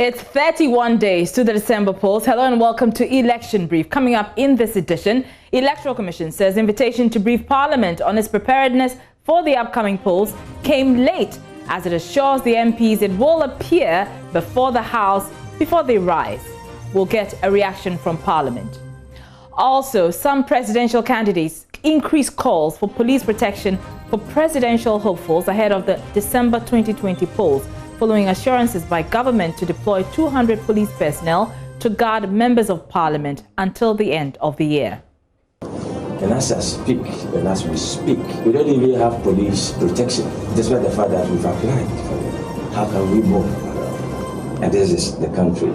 It's 31 days to the December polls. Hello and welcome to Election Brief. Coming up in this edition, Electoral Commission says invitation to brief Parliament on its preparedness for the upcoming polls came late, as it assures the MPs it will appear before the House before they rise. We'll get a reaction from Parliament. Also, some presidential candidates increase calls for police protection for presidential hopefuls ahead of the December 2020 polls, following assurances by government to deploy 200 police personnel to guard members of parliament until the end of the year. And as I speak, and as we speak, we don't even have police protection, despite the fact that we've applied for it. How can we move around? And this is the country.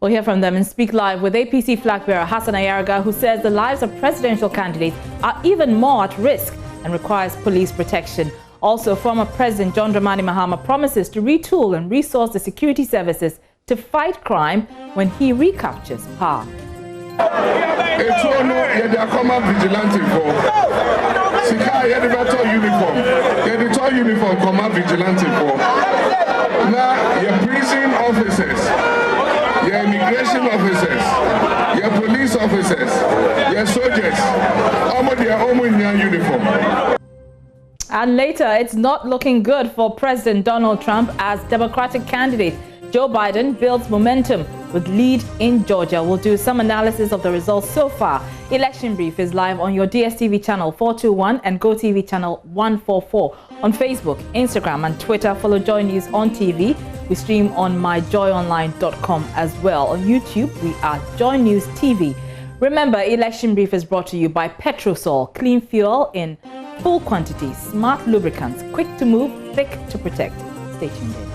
We'll hear from them and speak live with APC flag bearer Hassan Ayaraga, who says the lives of presidential candidates are even more at risk and requires police protection. Also, former President John Dramani Mahama promises to retool and resource the security services to fight crime when he recaptures power. Your prison officers, your immigration officers, your police officers, your soldiers, all of their own in your uniform. And later, it's not looking good for President Donald Trump as Democratic candidate Joe Biden builds momentum with lead in Georgia. We'll do some analysis of the results so far. Election Brief is live on your DSTV channel 421 and GoTV channel 144. On Facebook, Instagram and Twitter, follow Joy News on TV. We stream on myjoyonline.com as well. On YouTube, we are Joy News TV. Remember, Election Brief is brought to you by Petrosol, clean fuel in full quantities, smart lubricants, quick to move, thick to protect. Stay tuned in.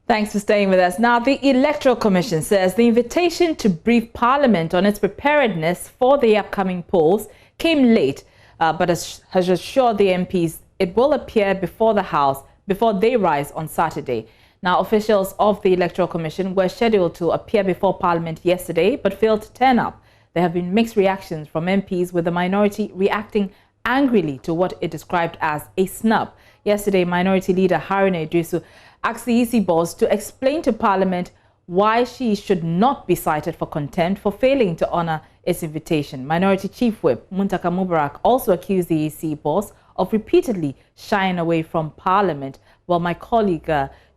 Thanks for staying with us. Now, the Electoral Commission says the invitation to brief Parliament on its preparedness for the upcoming polls came late, but has assured the MPs it will appear before the House before they rise on Saturday. Now, officials of the Electoral Commission were scheduled to appear before Parliament yesterday, but failed to turn up. There have been mixed reactions from MPs, with the minority reacting angrily to what it described as a snub. Yesterday, Minority Leader Haruna Idrisu asked the EC boss to explain to Parliament why she should not be cited for contempt for failing to honor its invitation. Minority Chief Whip Muntaka Mubarak also accused the EC boss of repeatedly shying away from Parliament, while my colleague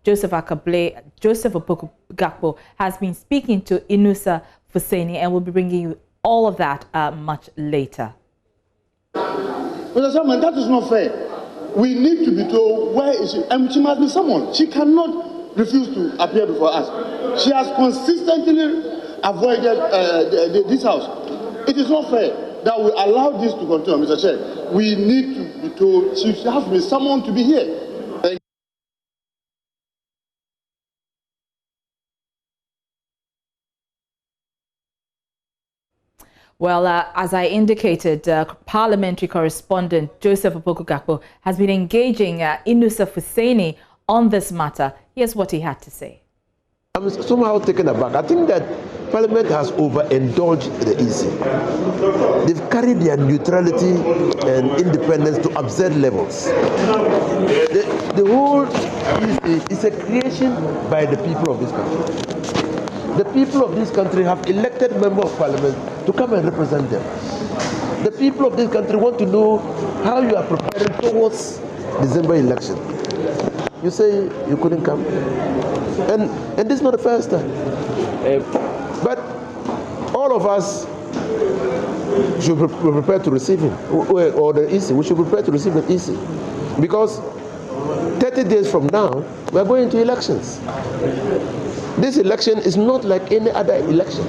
Joseph Opoku Gakpo has been speaking to Inusa Fuseni, and we'll be bringing you all of that much later. Mr. Chairman, that is not fair. We need to be told where is she, and she must be summoned. She cannot refuse to appear before us. She has consistently avoided this house. It is not fair that we allow this to continue, Mr. Chair. We need to be told she has to be summoned to be here. Thank you. Well, as I indicated, parliamentary correspondent Joseph Opoku Gakpo has been engaging Inusa Fuseni on this matter. Here's what he had to say. I'm somehow taken aback. I think that Parliament has overindulged the EC. They've carried their neutrality and independence to absurd levels. The whole EC is a creation by the people of this country. The people of this country have elected members of Parliament to come and represent them. The people of this country want to know how you are preparing towards December election. You say you couldn't come, and this is not the first time. But all of us should be prepared to receive him, or the EC. We should be prepared to receive the EC, because 30 days from now we are going into elections. This election is not like any other election.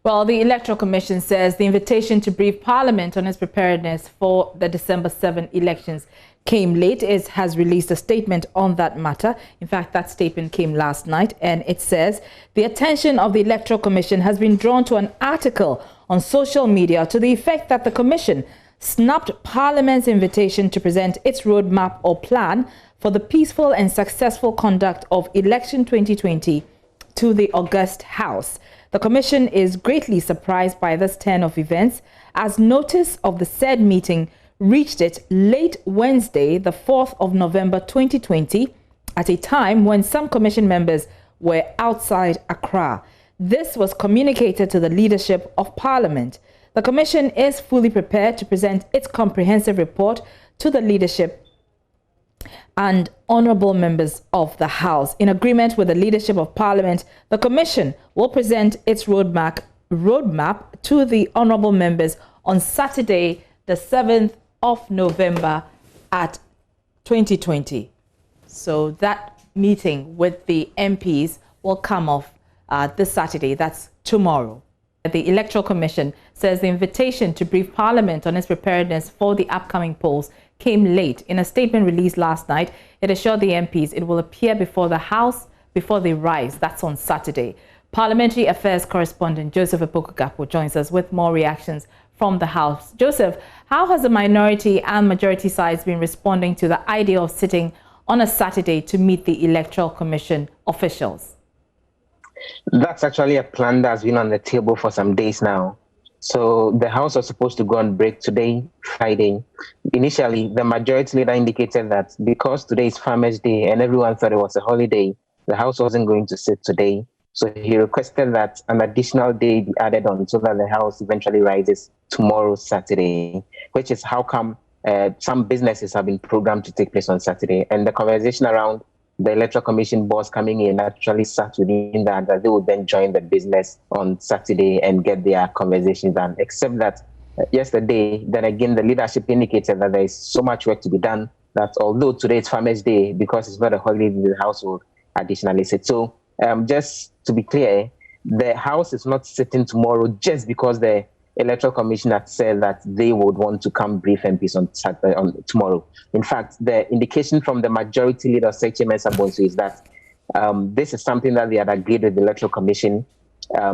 Well, the Electoral Commission says the invitation to brief Parliament on its preparedness for the December 7 elections came late. It has released a statement on that matter. In fact, that statement came last night, and it says the attention of the Electoral Commission has been drawn to an article on social media to the effect that the Commission snubbed Parliament's invitation to present its roadmap or plan for the peaceful and successful conduct of election 2020 to the August House. The Commission is greatly surprised by this turn of events, as notice of the said meeting reached it late Wednesday, the 4th of November 2020, at a time when some Commission members were outside Accra. This was communicated to the leadership of Parliament. The Commission is fully prepared to present its comprehensive report to the leadership and honourable members of the House. In agreement with the leadership of Parliament, the Commission will present its roadmap to the honourable members on Saturday, the 7th of November at 2020. So that meeting with the MPs will come off this Saturday, that's tomorrow. The Electoral Commission says the invitation to brief Parliament on its preparedness for the upcoming polls came late. In a statement released last night, it assured the MPs it will appear before the House before they rise. That's on Saturday. Parliamentary Affairs correspondent Joseph Opoku-Gakpo joins us with more reactions from the House. Joseph, how has the minority and majority sides been responding to the idea of sitting on a Saturday to meet the Electoral Commission officials? That's actually a plan that's been on the table for some days now. So the House was supposed to go on break today, Friday. Initially, the majority leader indicated that because today is Farmers' Day and everyone thought it was a holiday, the House wasn't going to sit today. So he requested that an additional day be added on so that the House eventually rises tomorrow, Saturday, which is how come some businesses have been programmed to take place on Saturday. And the conversation around the Electoral Commission boss coming in actually sat within that they would then join the business on Saturday and get their conversations done. Except that yesterday, then again, the leadership indicated that there is so much work to be done that although today is Farmers' Day, because it's not a holiday, the House will additionally sit. So just to be clear, the House is not sitting tomorrow just because the Electoral Commission had said that they would want to come brief MPs on Saturday, on tomorrow. In fact, the indication from the majority leader, Sechi Mensah-Bonsu, is that this is something that they had agreed with the Electoral Commission.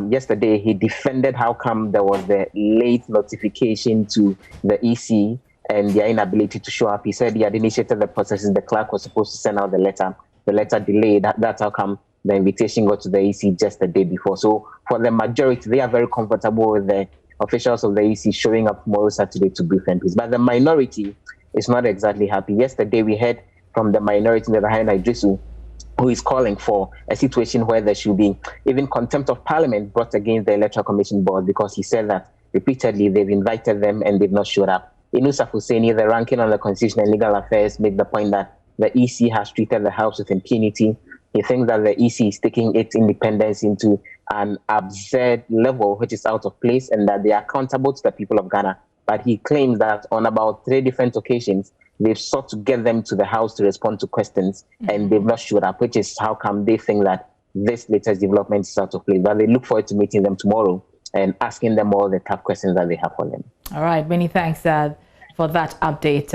Yesterday, he defended how come there was the late notification to the EC and their inability to show up. He said he had initiated the processes. The clerk was supposed to send out the letter. The letter delayed. That's how come the invitation got to the EC just the day before. So for the majority, they are very comfortable with the officials of the EC showing up tomorrow, Saturday, to brief MPs. But the minority is not exactly happy. Yesterday, we heard from the minority, Rahina Idrisu, who is calling for a situation where there should be even contempt of Parliament brought against the Electoral Commission board, because he said that repeatedly they've invited them and they've not showed up. Inusaf Hussaini, the ranking on the Constitution and Legal Affairs, made the point that the EC has treated the House with impunity. He thinks that the EC is taking its independence into an absurd level, which is out of place, and that they are accountable to the people of Ghana. But he claims that on about 3 different occasions, they've sought to get them to the House to respond to questions, and they've not showed up, which is how come they think that this latest development is out of place. But they look forward to meeting them tomorrow and asking them all the tough questions that they have for them. All right, many thanks for that update,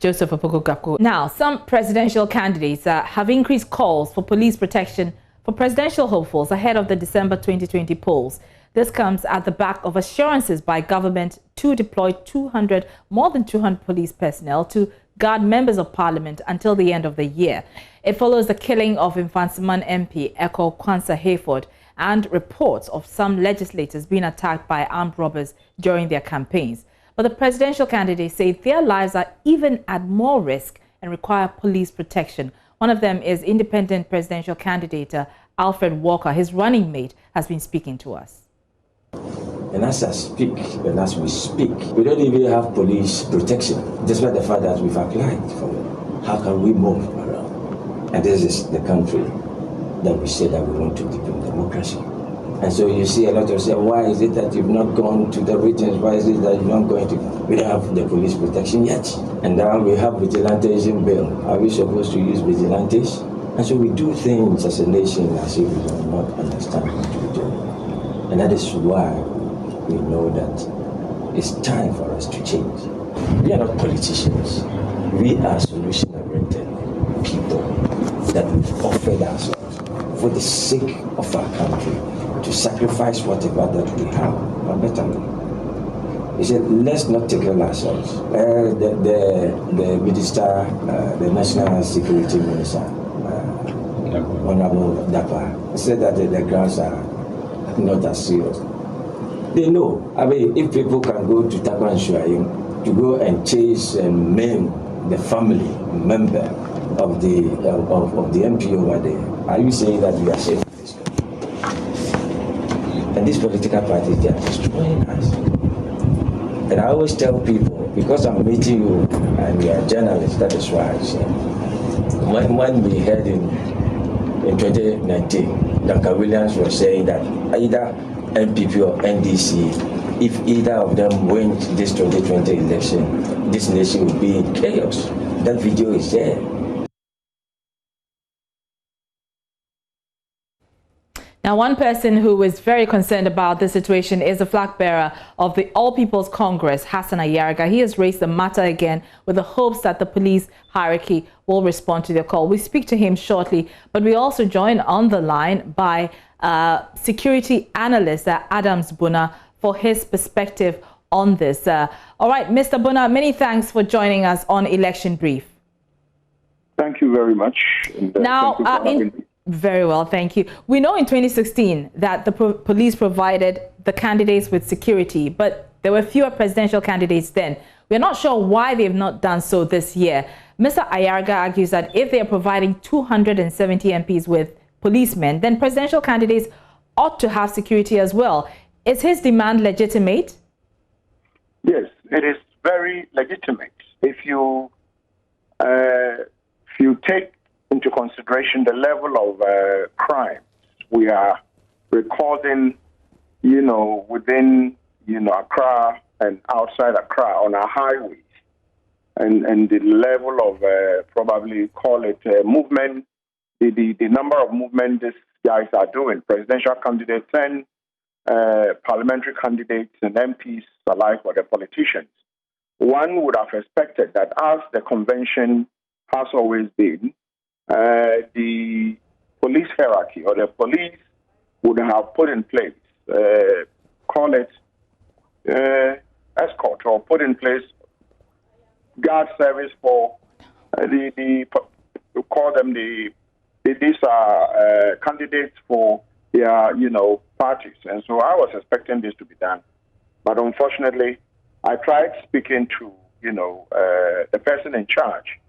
Joseph Opoku-Gakpo. Now, some presidential candidates have increased calls for police protection for presidential hopefuls ahead of the December 2020 polls. This comes at the back of assurances by government to deploy more than 200 police personnel to guard members of Parliament until the end of the year. It follows the killing of Infantsiman MP Eko Kwanza Hayford and reports of some legislators being attacked by armed robbers during their campaigns. But the presidential candidates say their lives are even at more risk and require police protection. One of them is independent presidential candidate Alfred Walker. His running mate has been speaking to us. And as I speak, and as we speak, we don't even have police protection, despite the fact that we've applied for it. How can we move around? And this is the country that we say that we want to deepen democracy. And so you see a lot of say, why is it that you've not gone to the regions? Why is it that you're not going to? We don't have the police protection yet. And now we have vigilantism bill. Are we supposed to use vigilantes? And so we do things as a nation as if we do not understand what we're doing. And that is why we know that it's time for us to change. We are not politicians. We are solution-oriented people that we've offered ourselves for the sake of our country to sacrifice whatever that we have for betterment. He said, let's not take it ourselves. The minister, the National Security Minister, Honorable Dapa, said that the grounds are not as serious. They know. I mean, if people can go to Takwan Shuayim to go and chase and maim the family member of the MP over there, are you saying that we are safe in this country? And these political parties, they are destroying us. And I always tell people, because I'm meeting you and you are journalists, that is why I say, when we heard in 2019, Dr. Williams was saying that either NPP or NDC, if either of them win this 2020 election, this nation will be in chaos. That video is there. Now, one person who is very concerned about this situation is the flag bearer of the All People's Congress, Hassan Ayariga. He has raised the matter again with the hopes that the police hierarchy will respond to their call. We speak to him shortly, but we also join on the line by security analyst Adams Buna for his perspective on this. All right, Mr. Buna, many thanks for joining us on Election Brief. Thank you very much. And, now, very well, thank you. We know in 2016 that the police provided the candidates with security, but there were fewer presidential candidates then. We're not sure why they've not done so this year. Mr. Ayariga argues that if they are providing 270 MPs with policemen, then presidential candidates ought to have security as well. Is his demand legitimate? Yes, it is very legitimate. If you take into consideration the level of crime we are recording, within, Accra and outside Accra on our highways, and the level of probably call it movement, the number of movement these guys are doing, presidential candidates and parliamentary candidates and MPs alike, or the politicians, one would have expected that, as the convention has always been, the police hierarchy or the police would have put in place, call it escort, or put in place guard service for call them these are candidates for their parties, and so I was expecting this to be done, but unfortunately, I tried speaking to the person in charge,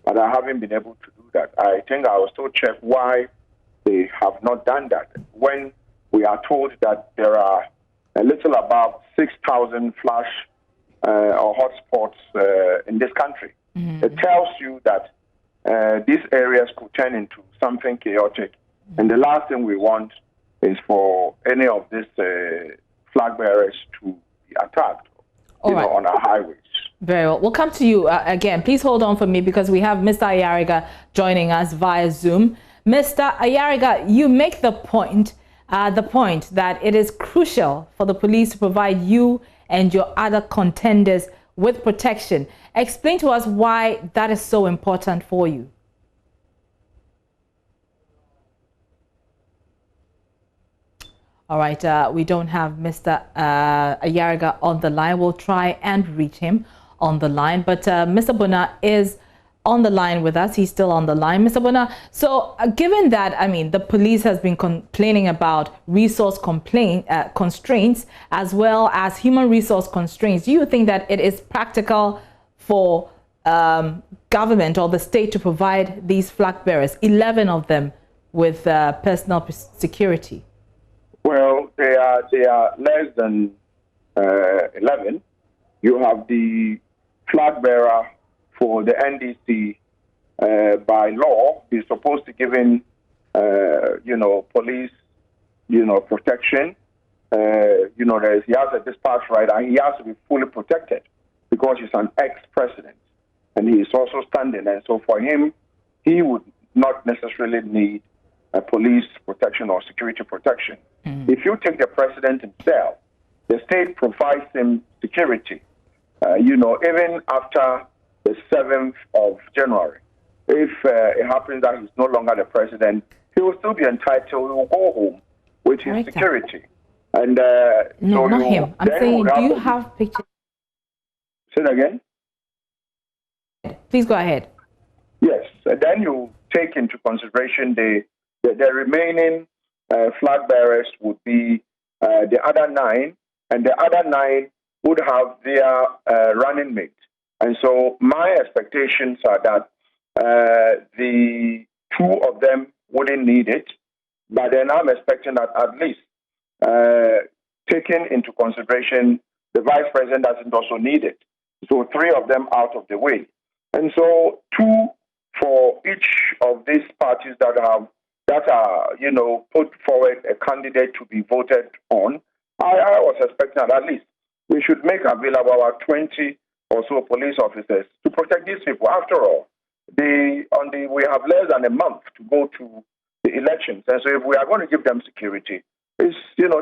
but I haven't been able to do that. I think I will still check why they have not done that when we are told that there are a little above 6,000 flash or hotspots in this country. Mm-hmm. It tells you that these areas could turn into something chaotic, and the last thing we want is for any of these flag bearers to be attacked on our highways. Very well. We'll come to you again. Please hold on for me because we have Mr. Ayariga joining us via Zoom. Mr. Ayariga, you make the point that it is crucial for the police to provide you and your other contenders with protection. Explain to us why that is so important for you. All right, we don't have Mr. Ayariga on the line. We'll try and reach him on the line, but Mr. Buna is on the line with us. He's still on the line. Mr. Buna, so given that, the police has been complaining about resource constraints as well as human resource constraints, do you think that it is practical for government or the state to provide these flag bearers, 11 of them, with personal security? Well, they are less than 11. You have the flag bearer for the NDC by law is supposed to give in, police, protection. He has a dispatch right, and he has to be fully protected because he's an ex-president, and he is also standing. And so for him, he would not necessarily need a police protection or security protection. Mm-hmm. If you take the president himself, the state provides him security. Even after the 7th of January, if it happens that he's no longer the president, he will still be entitled, he will go home with his security. And no, not him. I'm saying, do you have pictures? Say it again. Please go ahead. Yes. Then you take into consideration the remaining flag bearers would be the other 9, and the other 9 would have their running mate. And so my expectations are that the 2 of them wouldn't need it, but then I'm expecting that at least taking into consideration the vice president doesn't also need it. So 3 of them out of the way. And so 2 for each of these parties that are put forward a candidate to be voted on. I was expecting that at least we should make available our 20 or so police officers to protect these people. After all, we have less than a month to go to the elections, and so if we are going to give them security, it's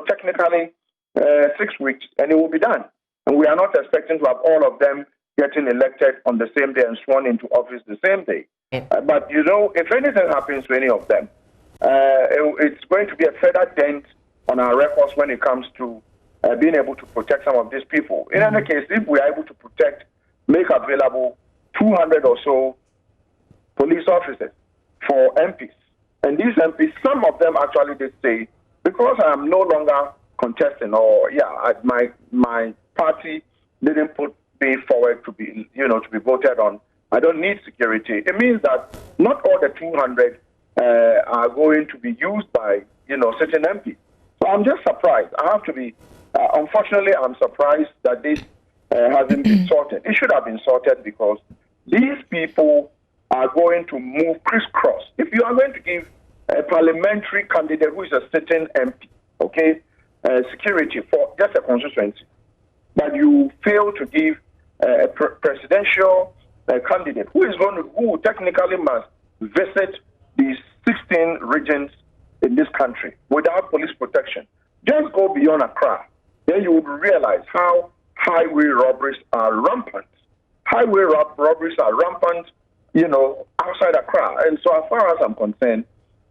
technically 6 weeks, and it will be done. And we are not expecting to have all of them getting elected on the same day and sworn into office the same day. But if anything happens to any of them, it's going to be a further dent on our records when it comes to being able to protect some of these people. In any case, if we are able to make available 200 or so police officers for MPs, and these MPs, some of them actually did say, because I am no longer contesting, or my party didn't put me forward to be voted on, I don't need security. It means that not all the 200 are going to be used by certain MPs. So I'm just surprised. I have to be. Unfortunately, I'm surprised that this hasn't been sorted. It should have been sorted because these people are going to move crisscross. If you are going to give a parliamentary candidate who is a sitting MP, security for just a constituency, but you fail to give a presidential candidate who technically must visit these 16 regions in this country without police protection. Just go beyond Accra, then you will realize how highway robberies are rampant. Highway robberies are rampant, outside Accra. And so as far as I'm concerned,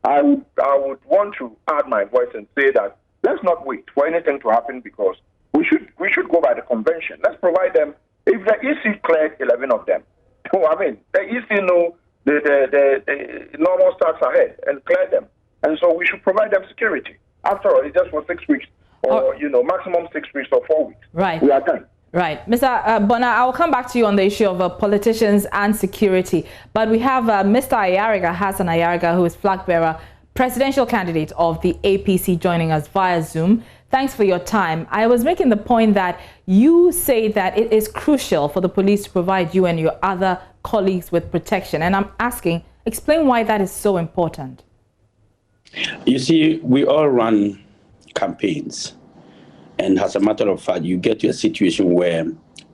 I would want to add my voice and say that let's not wait for anything to happen, because we should go by the convention. Let's provide them. If the EC cleared 11 of them, the EC know the normal starts ahead and clear them. And so we should provide them security. After all, it's just for 6 weeks, or maximum 6 weeks or 4 weeks. Right. We are done. Right. Mr. Bona, I'll come back to you on the issue of politicians and security. But we have Mr. Ayariga, Hassan Ayariga, who is flag bearer, presidential candidate of the APC, joining us via Zoom. Thanks for your time. I was making the point that you say that it is crucial for the police to provide you and your other colleagues with protection. And I'm asking, explain why that is so important. You see, we all run campaigns. And as a matter of fact, you get to a situation where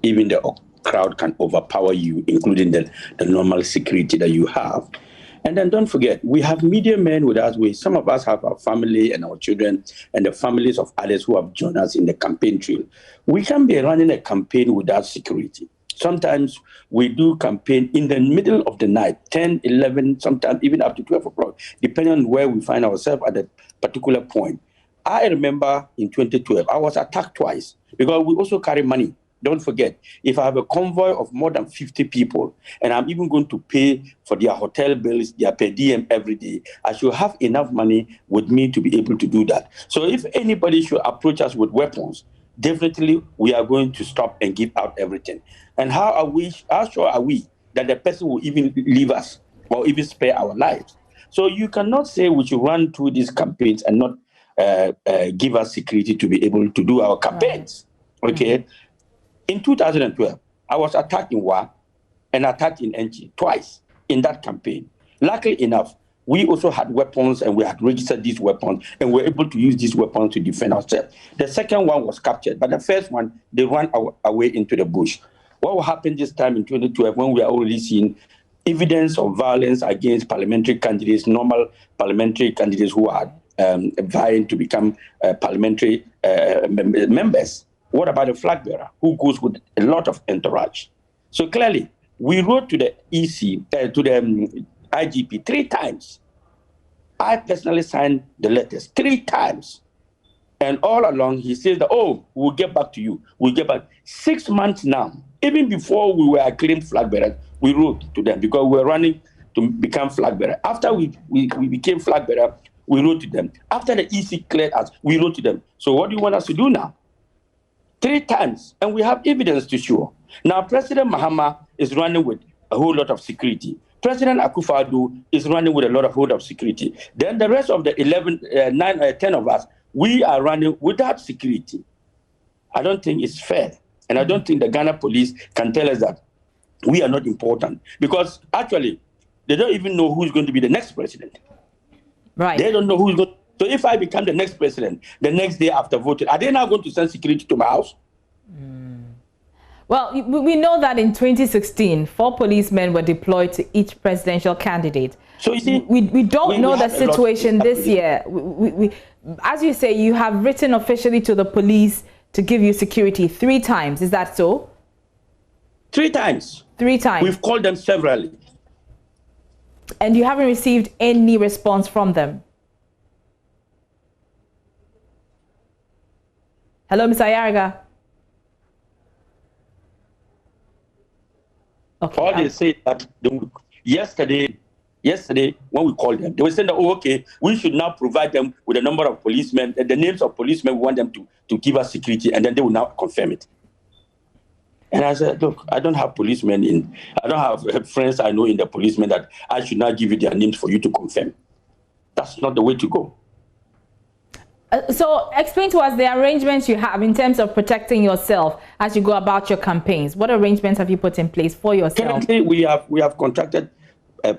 even the crowd can overpower you, including the normal security that you have. And then don't forget, we have media men with us. Some of us have our family and our children and the families of others who have joined us in the campaign trail. We can be running a campaign without security. Sometimes we do campaign in the middle of the night, 10, 11, sometimes even up to 12 o'clock, depending on where we find ourselves at a particular point. I remember in 2012, I was attacked twice because we also carry money. Don't forget, if I have a convoy of more than 50 people and I'm even going to pay for their hotel bills, their per diem every day, I should have enough money with me to be able to do that. So if anybody should approach us with weapons, definitely we are going to stop and give out everything. And how sure are we that the person will even leave us or even spare our lives? So you cannot say we should run through these campaigns and not give us security to be able to do our campaigns. Right. Okay. Mm-hmm. In 2012, I was attacked in Wa and attacked in NG twice in that campaign. Luckily enough, we also had weapons and we had registered these weapons and were able to use these weapons to defend ourselves. The second one was captured, but the first one, they ran away into the bush. What will happen this time in 2012 when we are already seeing evidence of violence against parliamentary candidates, normal parliamentary candidates who are vying to become parliamentary members? What about the flag bearer who goes with a lot of entourage? So clearly, we wrote to the EC, to the IGP 3 times. I personally signed the letters 3 times. And all along, he says that, oh, we'll get back to you. We'll get back. 6 months now, even before we were acclaimed flag bearers, we wrote to them because we were running to become flag bearer. After we became flag bearer, we wrote to them. After the EC cleared us, we wrote to them. So what do you want us to do now? 3 times, and we have evidence to show. Now, President Mahama is running with a whole lot of security. President Akufo-Addo is running with a lot of whole of security. Then the rest of the 10 of us, we are running without security. I don't think it's fair. And I don't think the Ghana police can tell us that we are not important. Because actually, they don't even know who's going to be the next president. Right. They don't know who's going to. So if I become the next president, the next day after voting, are they now going to send security to my house? Well, we know that in 2016, 4 policemen were deployed to each presidential candidate. So you see, we don't know the situation this year. As you say, you have written officially to the police to give you security 3 times. Is that so? 3 times. 3 times. We've called them severally. And you haven't received any response from them? Hello, Mr. Ayariga. Okay. All they say that yesterday when we called them, they were saying that, oh, okay, we should now provide them with a number of policemen, the names of policemen we want them to give us security, and then they will now confirm it. And I said, look, I don't have policemen I don't have friends I know in the policemen that I should now give you their names for you to confirm. That's not the way to go. So explain to us the arrangements you have in terms of protecting yourself as you go about your campaigns. What arrangements have you put in place for yourself? Currently, we have contracted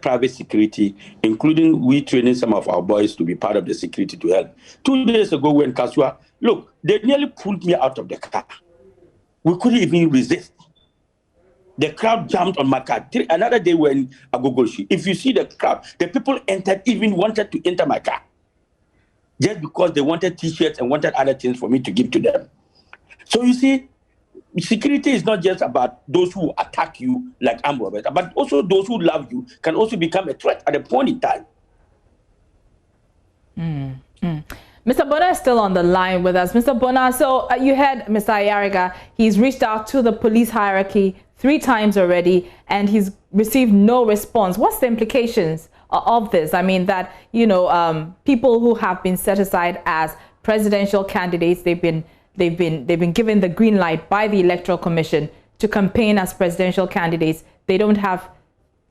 private security, including we training some of our boys to be part of the security to help. 2 days ago when Kasua, look, they nearly pulled me out of the car. We couldn't even resist. The crowd jumped on my car. Another day when Agogoshi, if you see the crowd, the people wanted to enter my car. Just because they wanted T-shirts and wanted other things for me to give to them. So you see, security is not just about those who attack you like armed robbers, but also those who love you can also become a threat at a point in time. Mr. Bona is still on the line with us. Mr. Bona, so you heard Mr. Ayariga. He's reached out to the police hierarchy 3 times already, and he's received no response. What's the implications of this? I mean, that, you know, people who have been set aside as presidential candidates, they've been given the green light by the Electoral Commission to campaign as presidential candidates. They don't have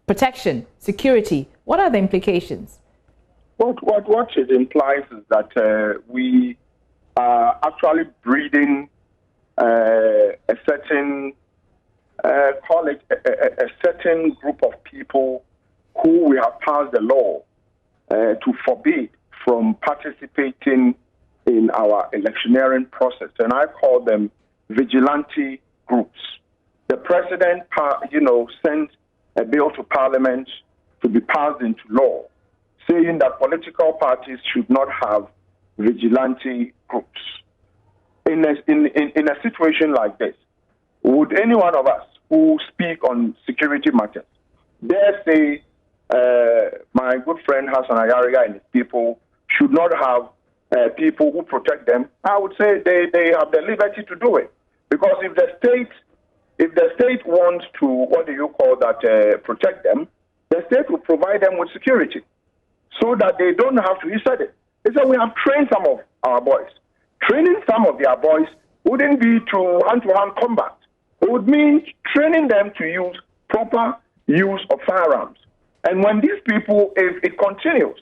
protection, security. What are the implications? What it implies is that we are actually breeding a certain, call it a certain group of people who we have passed a law to forbid from participating in our electioneering process, and I call them vigilante groups. The president, sent a bill to Parliament to be passed into law, saying that political parties should not have vigilante groups. In a situation like this, would any one of us who speak on security matters dare say my good friend Hassan Ayariga and his people should not have people who protect them? I would say they have the liberty to do it, because if the state wants to protect them, the state will provide them with security so that they don't have to. He said it. He said we have trained some of our boys. Training some of their boys wouldn't be to hand-to-hand combat. It would mean training them to use proper use of firearms. And when these people, if it continues,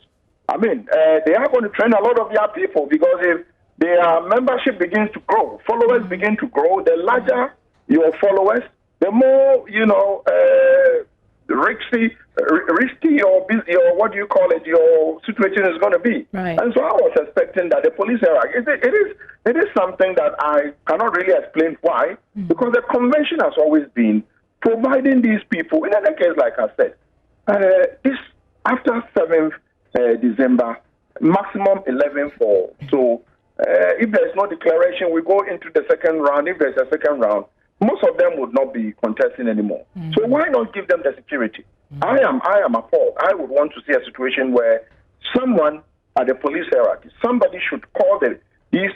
they are going to train a lot of their people, because if their membership begins to grow, followers begin to grow, the larger your followers, the more, risky or busy, or what do you call it, your situation is going to be. Right. And so I was expecting that the police it is something that I cannot really explain why, because the convention has always been providing these people, in any case, like I said, this after 7th December, maximum 11 for. So if there's no declaration, we go into the second round. If there's a second round, most of them would not be contesting anymore. So why not give them the security? I am appalled. I would want to see a situation where someone at the police hierarchy, somebody should call the these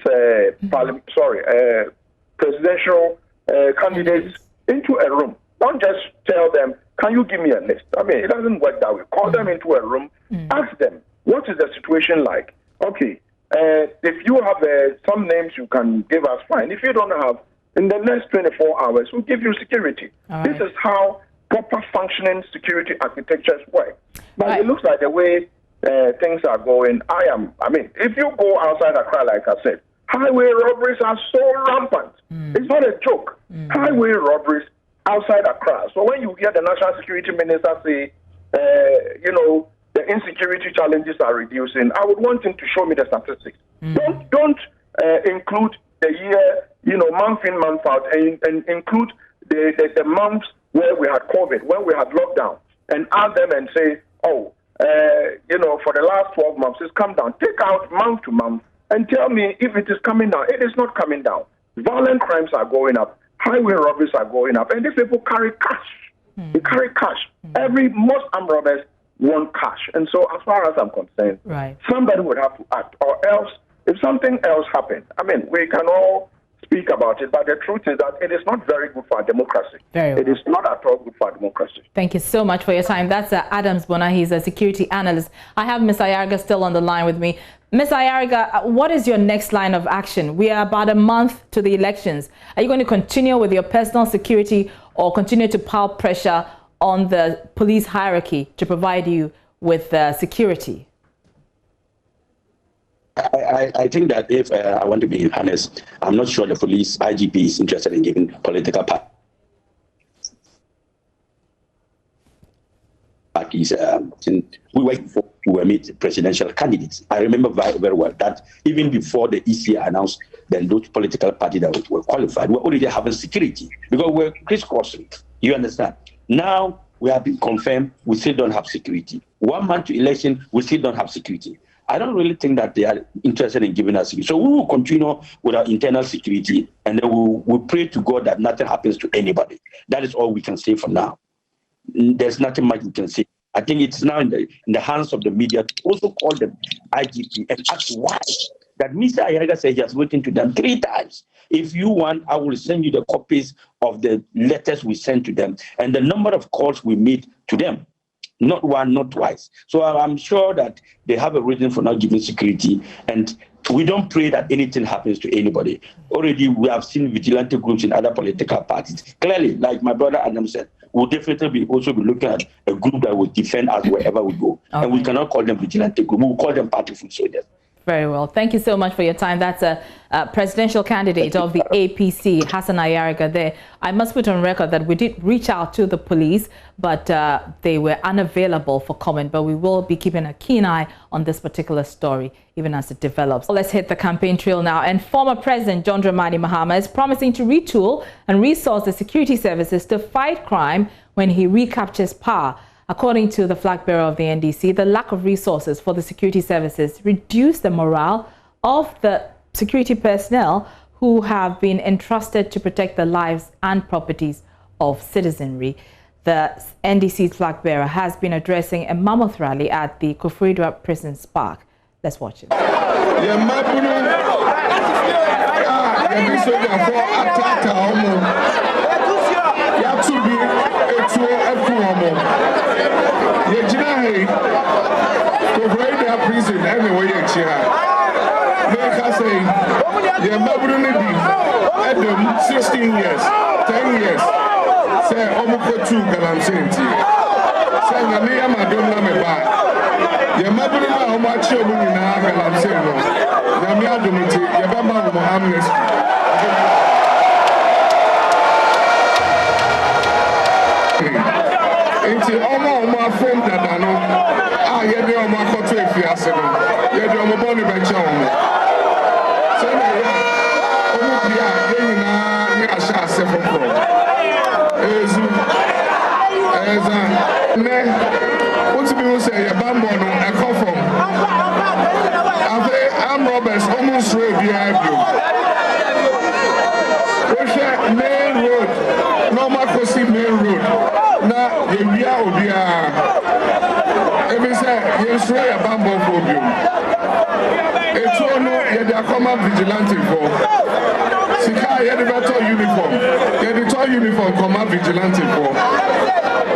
presidential candidates into a room. Don't just tell them, can you give me a list? I mean, it doesn't work that way. Call them into a room, ask them, what is the situation like? Okay, if you have some names you can give us, fine. If you don't have, in the next 24 hours, we'll give you security. Right. This is how proper functioning security architectures work. But it looks like the way things are going, I mean, if you go outside Accra, like I said, highway robberies are so rampant. It's not a joke. Highway robberies outside Accra. So when you hear the National Security Minister say, the insecurity challenges are reducing, I would want him to show me the statistics. Don't include the year, month in, month out, and include the months where we had COVID, when we had lockdown, and add them and say, for the last 12 months, it's come down. Take out month to month and tell me if it is coming down. It is not coming down. Violent crimes are going up. Highway robberies are going up. And these people carry cash. They carry cash. Most armed robbers want cash. And so as far as I'm concerned, somebody would have to act. Or else, if something else happened, I mean, we can all speak about it, but the truth is that it is not very good for democracy. It is not at all good for democracy. Thank you so much for your time. That's Adams Bona. He's a security analyst. I have Ms. Ayariga still on the line with me. Ms. Ayariga, what is your next line of action? We are about a month to the elections. Are you going to continue with your personal security or continue to pile pressure on the police hierarchy to provide you with security? I think that if I want to be honest, I'm not sure the police IGP is interested in giving political parties. We were meet presidential candidates. I remember very well that even before the EC announced that those political parties that were qualified were already having security because we're crisscrossing. You understand? Now we have been confirmed, we still don't have security. 1 month to election, we still don't have security. I don't really think that they are interested in giving us security. So we will continue with our internal security, and then we'll pray to God that nothing happens to anybody. That is all we can say for now. There's nothing much we can say. I think it's now in the hands of the media to also call the IGP and ask why. That Mr. Ayariga said he has written to them 3 times. If you want, I will send you the copies of the letters we sent to them and the number of calls we made to them. Not one, not twice. So I'm sure that they have a reason for not giving security, and we don't pray that anything happens to anybody. Already we have seen vigilante groups in other political parties. Clearly, like my brother Adam said, we'll definitely also be looking at a group that will defend us wherever we go. And we cannot call them vigilante group, we'll call them party foot soldiers. Very well. Thank you so much for your time. That's a presidential candidate of the APC, Hassan Ayariga there. I must put on record that we did reach out to the police, but they were unavailable for comment. But we will be keeping a keen eye on this particular story, even as it develops. Let's hit the campaign trail now. And former President John Dramani Mahama is promising to retool and resource the security services to fight crime when he recaptures power. According to the flag bearer of the NDC, the lack of resources for the security services reduced the morale of the security personnel who have been entrusted to protect the lives and properties of citizenry. The NDC's flag bearer has been addressing a mammoth rally at the Koforidua Prison's Park. Let's watch it. Prison anyway, make us say, Adam 16 years, 10 years, say, almost 2 galam senti. Say, Namia Madonna me back. Your mother, how much you mean in a galam senti? Namia Domiti, your Baba Mohammed. Into almost form that I know. You're the only one to if you ask them. You're the only one to be shown. So, you're a seven pro. What's the people say? You're bamboo, a coffin. I'm Roberts, almost ready behind you. Main road, normal Kosi main road. Now, you are every say, you say a bamboo podium. It's all no, you're the common vigilante. for command vigilante for.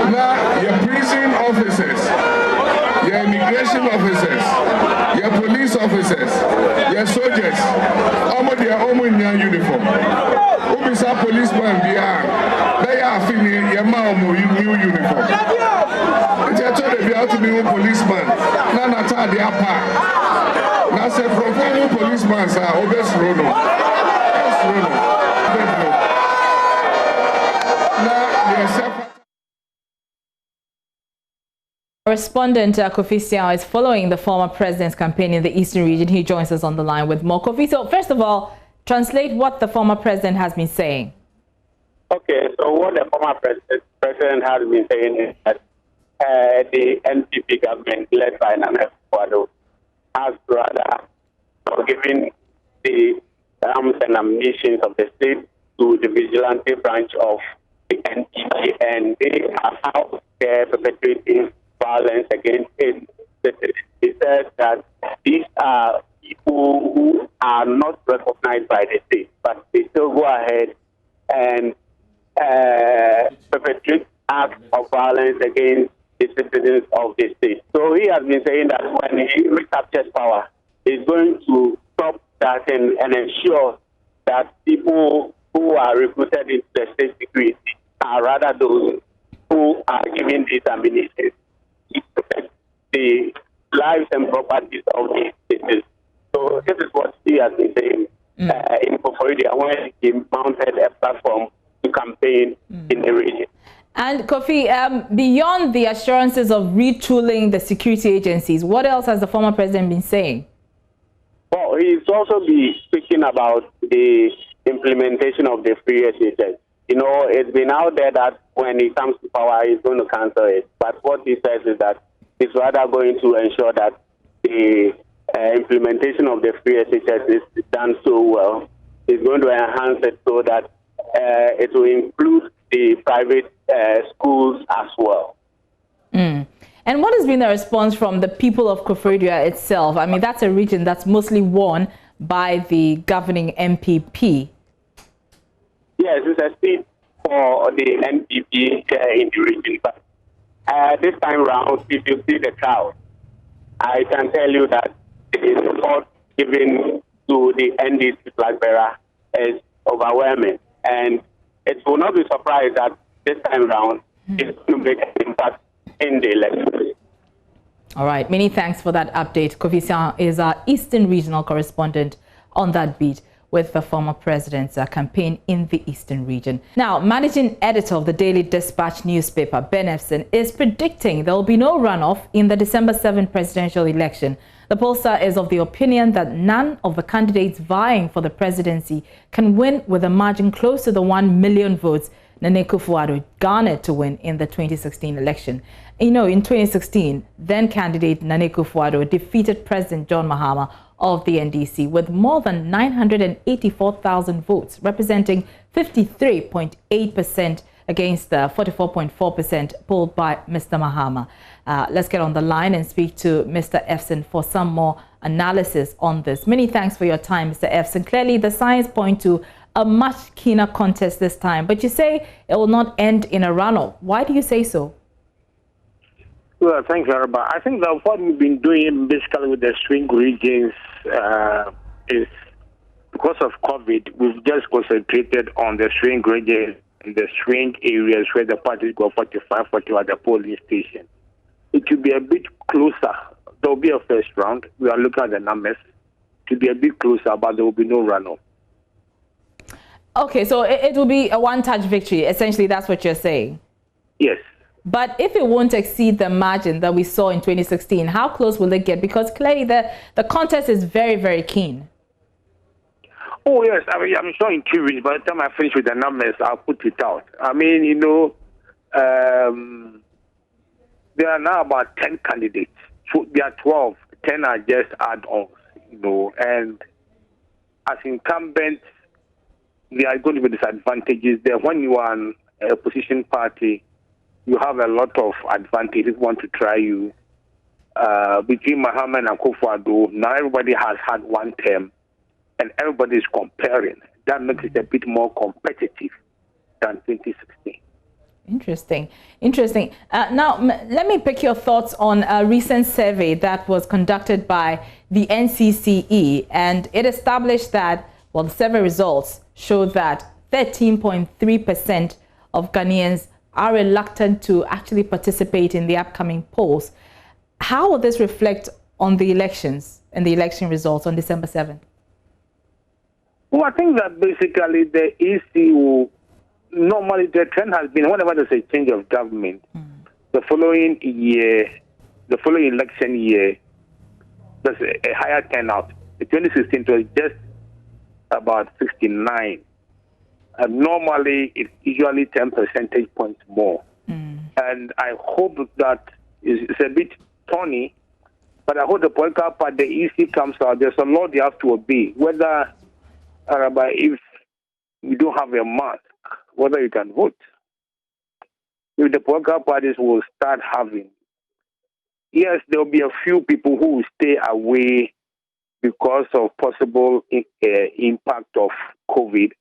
Now, your prison officers, your immigration officers, your police officers, your soldiers, all of their own uniform. Who is a policeman behind? They are feeling your mom new uniform. It's a told you how to be a policeman. None at all the upper. Now, say from former policemen are obvious Rono. Correspondent Kofi Siao is following the former president's campaign in the Eastern region. He joins us on the line with more. Kofi, so first of all, translate what the former president has been saying. Okay, so what the former president has been saying is that the NPP government led by Nana Akufo-Addo has rather given the arms and ammunition of the state to the vigilante branch of the NPP, and they are out there perpetrating violence against it. He says that these are people who are not recognized by the state, but they still go ahead and perpetrate acts of violence against the citizens of the state. So he has been saying that when he recaptures power, he's going to stop that and ensure that people who are recruited into the state security are rather those who are given these ammunition to protect the lives and properties of the citizens. So this is what he has been saying in Florida when he mounted a platform to campaign in the region. And Kofi, beyond the assurances of retooling the security agencies, what else has the former president been saying? Well, he's also been speaking about the implementation of the free SHS. You know, it's been out there that when he comes to power, he's going to cancel it. But what he says is that he's rather going to ensure that the implementation of the free SHS is done so well. He's going to enhance it so that it will include the private schools as well. And what has been the response from the people of Koforidua itself? I mean, that's a region that's mostly won by the governing MPP. Yes, it's a seat for the NPP in the region. But this time round, if you see the crowd, I can tell you that the support given to the NDC flag bearer is overwhelming. And it will not be surprised that this time round it's going to make an impact in the election. All right. Many thanks for that update. Kofi Siao is our Eastern Regional Correspondent on that beat with the former president's campaign in the Eastern region. Now, managing editor of the Daily Dispatch newspaper, Ben Efson, is predicting there will be no runoff in the December 7 presidential election. The pollster is of the opinion that none of the candidates vying for the presidency can win with a margin close to the 1 million votes Nana Akufo-Addo garnered to win in the 2016 election. You know, in 2016, then candidate Nana Akufo-Addo defeated President John Mahama of the NDC with more than 984,000 votes, representing 53.8% against the 44.4% polled by Mr. Mahama. Let's get on the line and speak to Mr. Efson for some more analysis on this. Many thanks for your time, Mr. Efson. Clearly, the signs point to a much keener contest this time, but you say it will not end in a runoff. Why do you say so? Well, thank you, Araba. I think that what we've been doing basically with the swing regions is because of COVID, we've just concentrated on the swing regions and the swing areas where the parties go 45, 40 at the polling station. It will be a bit closer. There will be a first round. We are looking at the numbers. It will be a bit closer, but there will be no runoff. Okay, so it will be a one-touch victory. Essentially, that's what you're saying. Yes. But if it won't exceed the margin that we saw in 2016, how close will it get? Because clearly the contest is very, very keen. Oh, yes. I mean, I'm sure in 2 weeks, by the time I finish with the numbers, I'll put it out. I mean, you know, there are now about 10 candidates. There are 12. 10 are just add-ons, you know. And as incumbents, there are going to be disadvantages there. When you are an opposition party, you have a lot of advantages want to try you. Between Mahama and Akufo-Addo, now everybody has had one term, and everybody is comparing. That makes it a bit more competitive. than 2016. Interesting. Now, let me pick your thoughts on a recent survey that was conducted by the NCCE, and it established that, well, the survey results show that 13.3% of Ghanaians are reluctant to actually participate in the upcoming polls. How will this reflect on the elections and the election results on December 7th? Well, I think that basically the EC will, normally the trend has been whenever there's a change of government, the following election year, there's a higher turnout. In 2016, it was just about 69. And normally, it's usually 10 percentage points more. And I hope that it's a bit thorny, but I hope the political part, the EC comes out. There's a law they have to obey. Whether, if you don't have a mask, whether you can vote. If the political parties will start having, yes, there will be a few people who will stay away because of possible impact of COVID.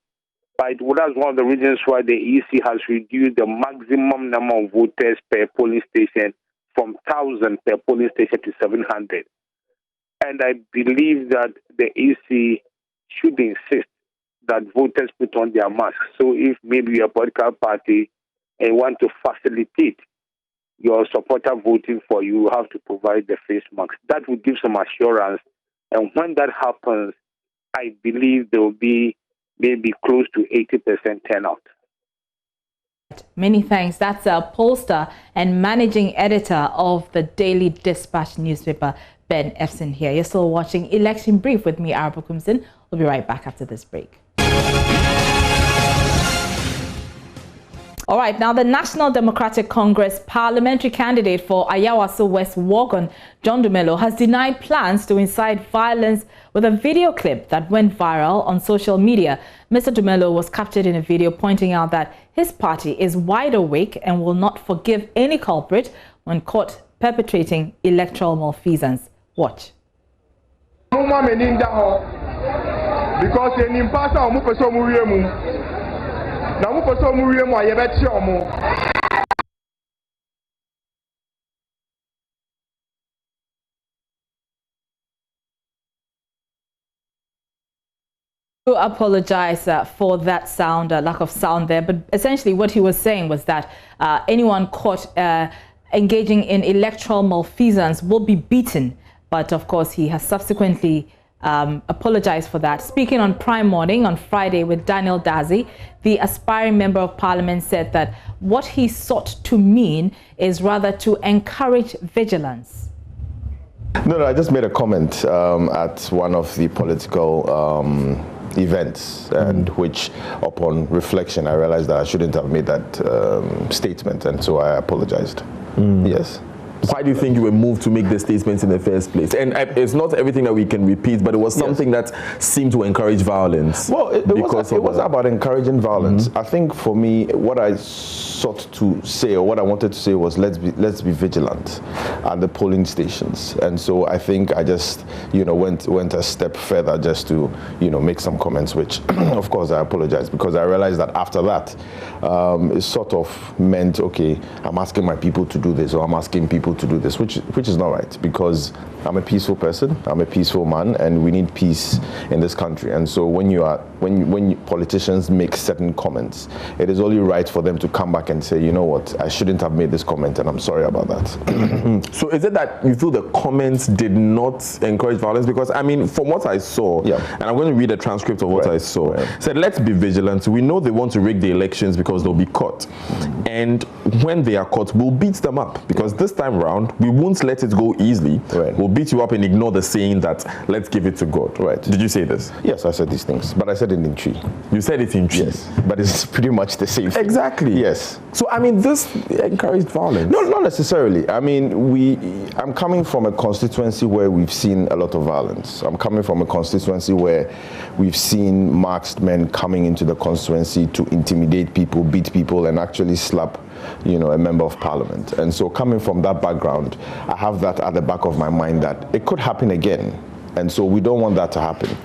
But that's one of the reasons why the EC has reduced the maximum number of voters per polling station from 1,000 per polling station to 700. And I believe that the EC should insist that voters put on their masks. So if maybe you're a political party and want to facilitate your supporter voting for you, you have to provide the face masks. That will give some assurance. And when that happens, I believe there will be maybe close to 80% turnout. Many thanks. That's a pollster and managing editor of the Daily Dispatch newspaper, Ben Efson here. You're still watching Election Brief with me, Araba Kumsin. We'll be right back after this break. All right, now the National Democratic Congress parliamentary candidate for Ayawaso West Wogon, John Dumelo, has denied plans to incite violence with a video clip that went viral on social media. Mr. Dumelo was captured in a video pointing out that his party is wide awake and will not forgive any culprit when caught perpetrating electoral malfeasance. Watch. Because in pasa omu peso mu wie mu na mu peso mu wie mu a ye be tie omu to apologize for that sound, lack of sound there, but essentially what he was saying was that anyone caught engaging in electoral malfeasance will be beaten. But of course he has subsequently apologized for that. Speaking on Prime Morning on Friday with Daniel Dazi, the aspiring member of parliament said that what he sought to mean is rather to encourage vigilance. No, I just made a comment at one of the political events, and which, upon reflection, I realized that I shouldn't have made that statement, and so I apologized. Yes. Why do you think you were moved to make the statements in the first place? And it's not everything that we can repeat, but it was something that seemed to encourage violence. Well, it was about encouraging violence. I think for me, what I sought to say, or what I wanted to say, was let's be vigilant at the polling stations. And so I think I just, went a step further just to, make some comments, which, of course, I apologize, because I realized that after that, it sort of meant, okay, I'm asking my people to do this, or I'm asking people to do this, which is not right, because I'm a peaceful person, I'm a peaceful man, and we need peace in this country. And so when politicians make certain comments, it is only right for them to come back and say, you know what, I shouldn't have made this comment, and I'm sorry about that. So is it that you feel the comments did not encourage violence? Because I mean, from what I saw, and I'm going to read a transcript of what I saw, said, let's be vigilant. We know they want to rig the elections because they'll be caught. And when they are caught, we'll beat them up, because this time around, we won't let it go easily. We'll beat you up and ignore the saying that let's give it to God. Did you say this? Yes, I said these things, but I said it in tree. You said it in tree? Yes, but it's pretty much the same thing. Exactly. Yes. So, I mean, this encouraged violence. No, not necessarily. I mean, I'm coming from a constituency where we've seen a lot of violence. I'm coming from a constituency where we've seen masked men coming into the constituency to intimidate people, beat people, and actually slap, a member of parliament. And so coming from that background, I have that at the back of my mind that it could happen again. And so we don't want that to happen.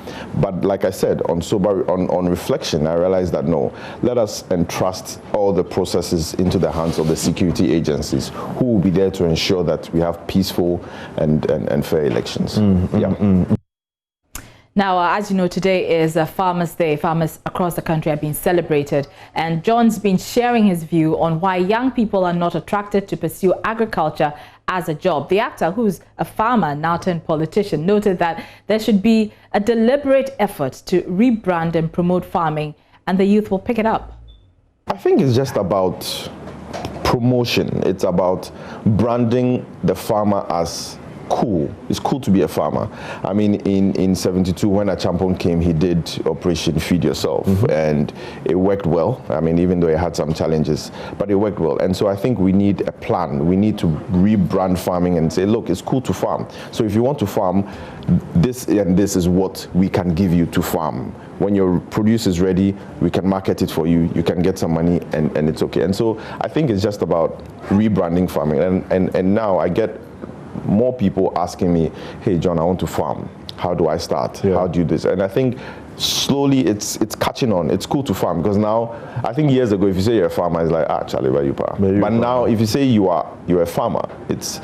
But like I said, on reflection, I realized that no, let us entrust all the processes into the hands of the security agencies who will be there to ensure that we have peaceful and fair elections. Now, as you know, today is Farmers' Day. Farmers across the country have been celebrated. And John's been sharing his view on why young people are not attracted to pursue agriculture as a job. The actor, who's a farmer, now turned politician, noted that there should be a deliberate effort to rebrand and promote farming, and the youth will pick it up. I think it's just about promotion. It's about branding the farmer as cool. It's cool to be a farmer. I mean, in 72, when Achampon came, he did Operation Feed Yourself, and it worked well. I mean, even though it had some challenges, but it worked well. And so I think we need a plan. We need to rebrand farming and say, look, it's cool to farm. So if you want to farm, this and this is what we can give you to farm. When your produce is ready, we can market it for you. You can get some money, and it's okay. And so I think it's just about rebranding farming. And now I get more people asking me, hey John, I want to farm. How do I start? How do you do this? And I think slowly it's catching on. It's cool to farm, because now, I think years ago, if you say you're a farmer, it's like, Charlie, where you pa. But now if you say you're a farmer, it's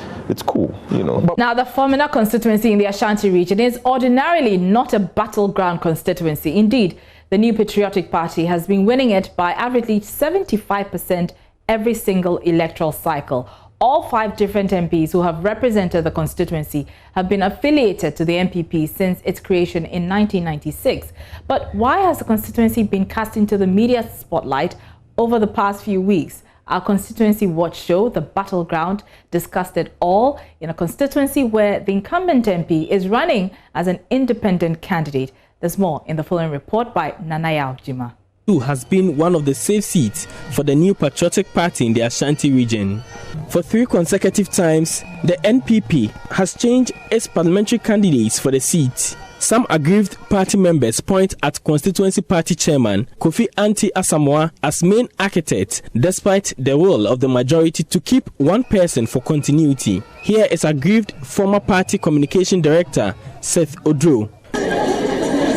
cool, you know. Now, the Fomena constituency in the Ashanti region is ordinarily not a battleground constituency. Indeed, the New Patriotic Party has been winning it by averagely 75% every single electoral cycle. All 5 different MPs who have represented the constituency have been affiliated to the NPP since its creation in 1996. But why has the constituency been cast into the media spotlight over the past few weeks? Our Constituency Watch show, The Battleground, discussed it all in a constituency where the incumbent MP is running as an independent candidate. There's more in the following report by Nanaya Jima. Has been one of the safe seats for the New Patriotic Party in the Ashanti region. For 3 consecutive times, the NPP has changed its parliamentary candidates for the seat. Some aggrieved party members point at constituency party chairman Kofi Anti Asamoah as main architect, despite the role of the majority to keep one person for continuity. Here is aggrieved former party communication director Seth Odro.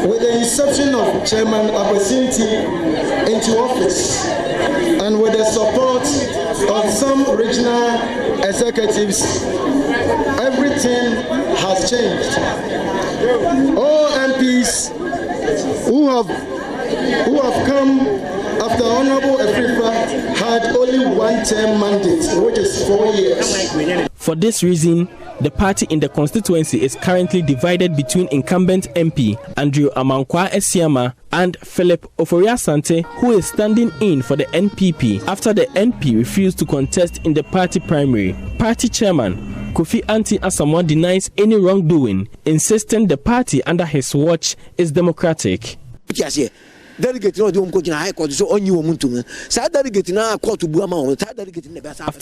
With the inception of Chairman Abasinti into office, and with the support of some regional executives, everything has changed. All MPs who have come after Honorable Afrifa had only 1-term mandate, which is 4 years. For this reason, the party in the constituency is currently divided between incumbent MP Andrew Amankwa Esiama and Philip Ofori-Asante, who is standing in for the NPP after the NP refused to contest in the party primary. Party chairman Kofi Anti Asamoah denies any wrongdoing, insisting the party under his watch is democratic. After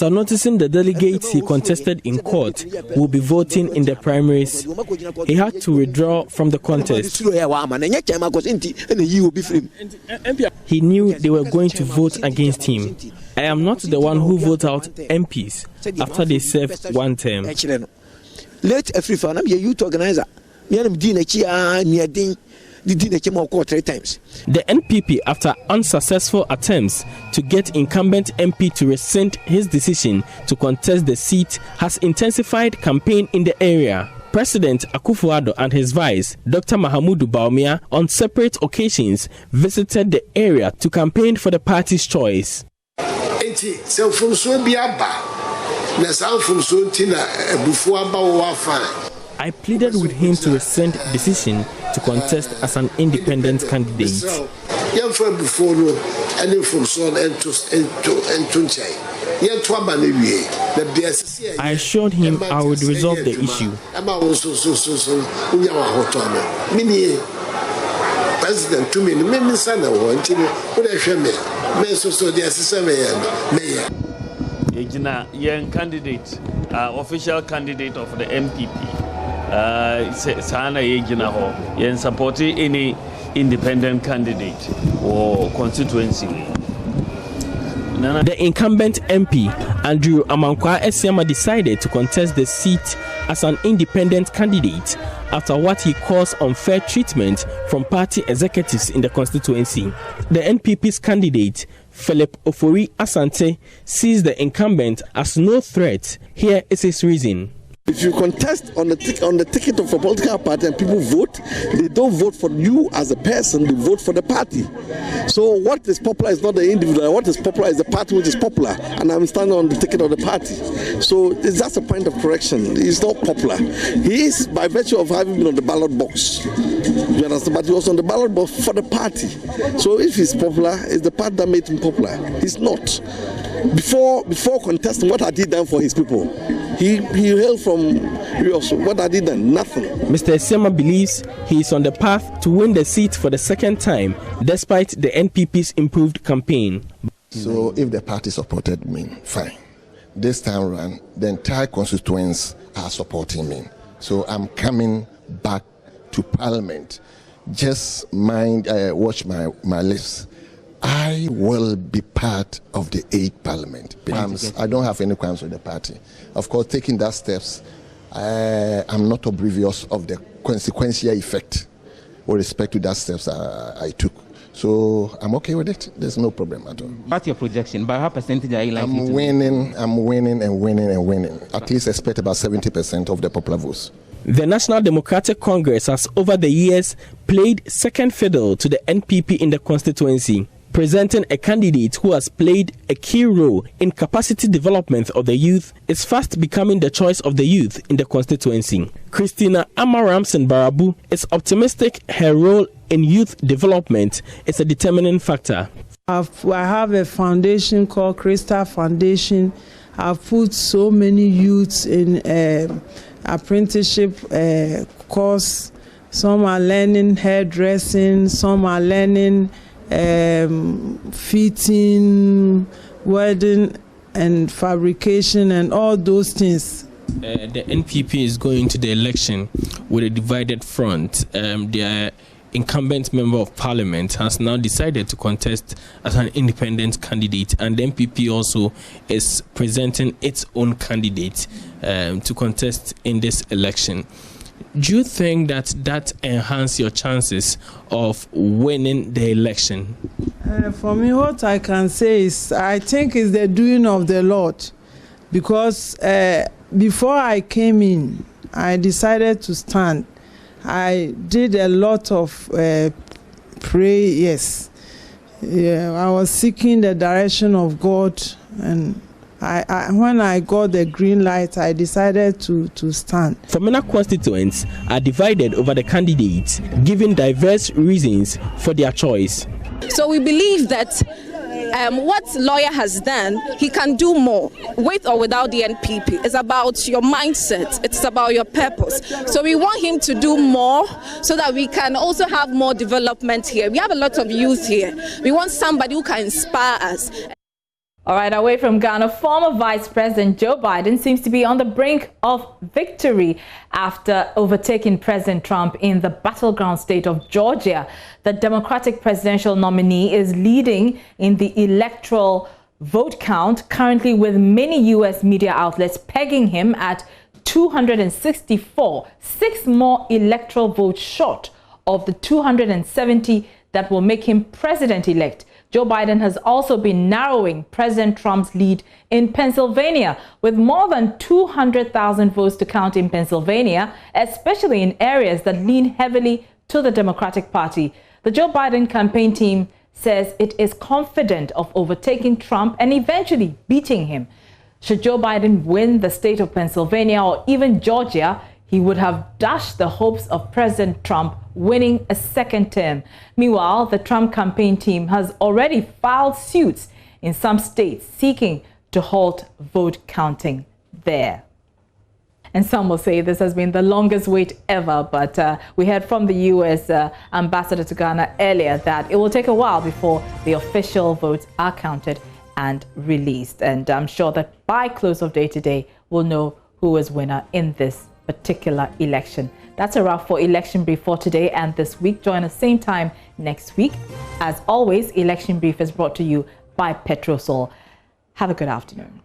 noticing the delegates he contested in court will be voting in the primaries, he had to withdraw from the contest. He knew they were going to vote against him. I am not the one who votes out MPs after they serve 1 term. Let Afrifa, I'm a youth organizer. The 3 times. The NPP, after unsuccessful attempts to get incumbent MP to rescind his decision to contest the seat, has intensified campaign in the area. President Akufo-Addo and his vice, Dr. Mahamudu Bawumia, on separate occasions visited the area to campaign for the party's choice. I pleaded with him to rescind decision to contest as an independent candidate. I assured him I would resolve the issue. President to me, candidate, official candidate of the MPP. Sana yegina ho yen supporting any independent candidate or constituency. The incumbent MP, Andrew Amankwa Esiama, decided to contest the seat as an independent candidate after what he calls unfair treatment from party executives in the constituency. The NPP's candidate, Philip Ofori Asante, sees the incumbent as no threat. Here is his reason. If you contest on the ticket of a political party and people vote, they don't vote for you as a person, they vote for the party. So what is popular is not the individual, what is popular is the party which is popular, and I'm standing on the ticket of the party. So it's just a point of correction. He's not popular. He is by virtue of having been on the ballot box. You understand? But he was on the ballot box for the party. So if he's popular, it's the party that made him popular. He's not. Before contesting, what had he done for his people? He hailed from US. What had he done? Nothing. Mr. Esiama believes he is on the path to win the seat for the second time, despite the NPP's improved campaign. So if the party supported me, fine. This time around, the entire constituents are supporting me. So I'm coming back to Parliament. Just watch my lips. I will be part of the 8th Parliament. I don't have any qualms with the party. Of course, taking that steps, I'm not oblivious of the consequential effect with respect to that steps I took. So I'm okay with it. There's no problem at all. What's your projection? By how percentage are you likely to win? I'm winning and winning and winning. At least expect about 70% of the popular votes. The National Democratic Congress has over the years played second fiddle to the NPP in the constituency, presenting a candidate who has played a key role in capacity development of the youth is fast becoming the choice of the youth in the constituency. Christina Amaramson Barabu is optimistic her role in youth development is a determining factor. I have a foundation called Crystal Foundation. I've put so many youths in apprenticeship course. Some are learning hairdressing, some are learning fitting, welding and fabrication and all those things. The NPP is going to the election with a divided front. Their incumbent member of parliament has now decided to contest as an independent candidate, and the NPP also is presenting its own candidate to contest in this election. Do you think that enhances your chances of winning the election? For me, what I can say is I think it's the doing of the Lord, because before I came in, I decided to stand. I did a lot of prayers. I was seeking the direction of God, and when I got the green light, I decided to stand. Femina constituents are divided over the candidates, giving diverse reasons for their choice. So we believe that what lawyer has done, he can do more with or without the NPP. It's about your mindset. It's about your purpose. So we want him to do more so that we can also have more development here. We have a lot of youth here. We want somebody who can inspire us. All right, away from Ghana, former Vice President Joe Biden seems to be on the brink of victory after overtaking President Trump in the battleground state of Georgia. The Democratic presidential nominee is leading in the electoral vote count, currently with many U.S. media outlets pegging him at 264, 6 more electoral votes short of the 270 that will make him president-elect. Joe Biden has also been narrowing President Trump's lead in Pennsylvania, with more than 200,000 votes to count in Pennsylvania, especially in areas that lean heavily to the Democratic Party. The Joe Biden campaign team says it is confident of overtaking Trump and eventually beating him. Should Joe Biden win the state of Pennsylvania or even Georgia, he would have dashed the hopes of President Trump winning a second term. Meanwhile, the Trump campaign team has already filed suits in some states seeking to halt vote counting there. And some will say this has been the longest wait ever, but we heard from the U.S. ambassador to Ghana earlier that it will take a while before the official votes are counted and released. And I'm sure that by close of day today, we'll know who is winner in this particular election. That's a wrap for Election Brief for today and this week. Join us same time next week. As always, Election Brief is brought to you by Petrosol. Have a good afternoon.